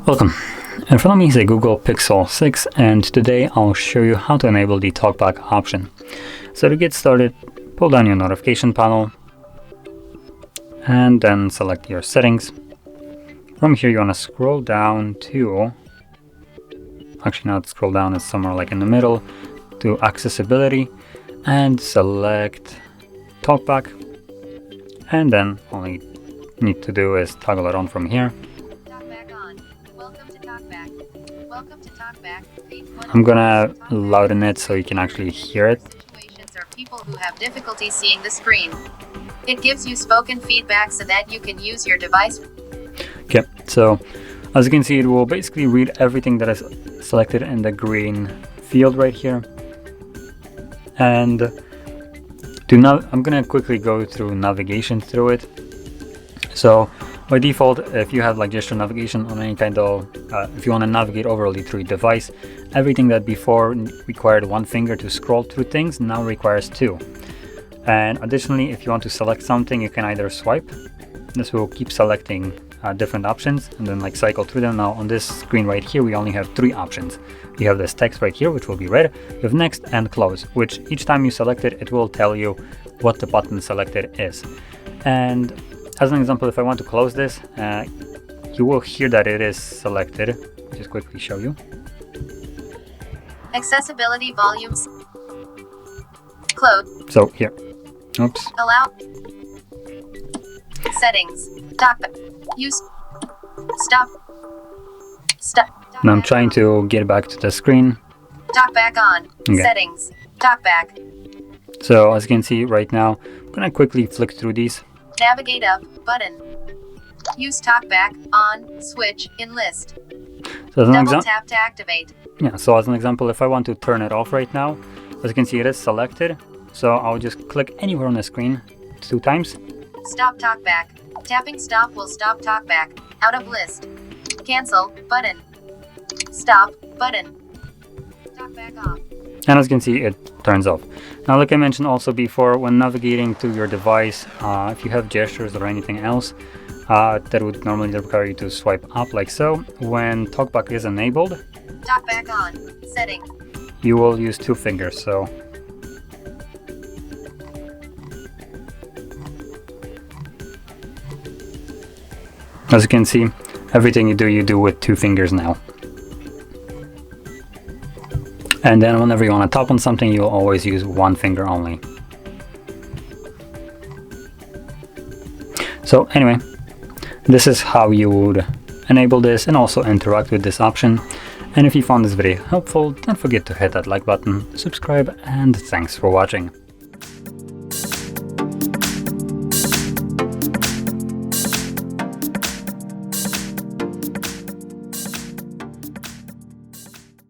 Welcome. In front of me is a Google Pixel 6, and today I'll show you how to enable the TalkBack option. So to get started, pull down your notification panel and then select your settings. From here you want to scroll down to, actually not scroll down, it's somewhere like in the middle, to accessibility and select TalkBack, and then all you need to do is toggle it on from here. I'm gonna louden it so you can actually hear it. Situations are people who have difficulty seeing the screen. It gives you spoken feedback so that you can use your device. Okay, so as you can see, it will basically read everything that is selected in the green field right here. And I'm gonna quickly go through navigation through it. So by default, if you have like gesture navigation on any kind of, if you want to navigate overally through your device, everything that before required one finger to scroll through things now requires two. And additionally, if you want to select something, you can either swipe. This will keep selecting different options and then like cycle through them. Now on this screen right here, we only have three options. You have this text right here, which will be red. You have next and close, which each time you select it, it will tell you what the button selected is. And as an example, if I want to close this, you will hear that it is selected. I'll just quickly show you. Accessibility volumes. Close. So here. Oops. Allow. Settings. TalkBack. Use. Stop. Stop. Now I'm trying to get back to the screen. TalkBack on. Okay. Settings. TalkBack. So as you can see right now, I'm gonna quickly flick through these. Navigate up button. Use TalkBack on switch in list. So as an Double tap to activate. Yeah, so as an example, if I want to turn it off right now, as you can see, it is selected. So I'll just click anywhere on the screen 2 times. Stop TalkBack. Tapping stop will stop TalkBack. Out of list. Cancel button. Stop button. TalkBack off. And as you can see, it turns off. Now, like I mentioned also before, when navigating to your device, if you have gestures or anything else, that would normally require you to swipe up like so. When TalkBack is enabled, TalkBack on, setting, you will use 2 fingers. So as you can see, everything you do with 2 fingers now. And then whenever you want to tap on something, you'll always use 1 finger only. So anyway, this is how you would enable this and also interact with this option. And if you found this video helpful, don't forget to hit that like button, subscribe, and thanks for watching.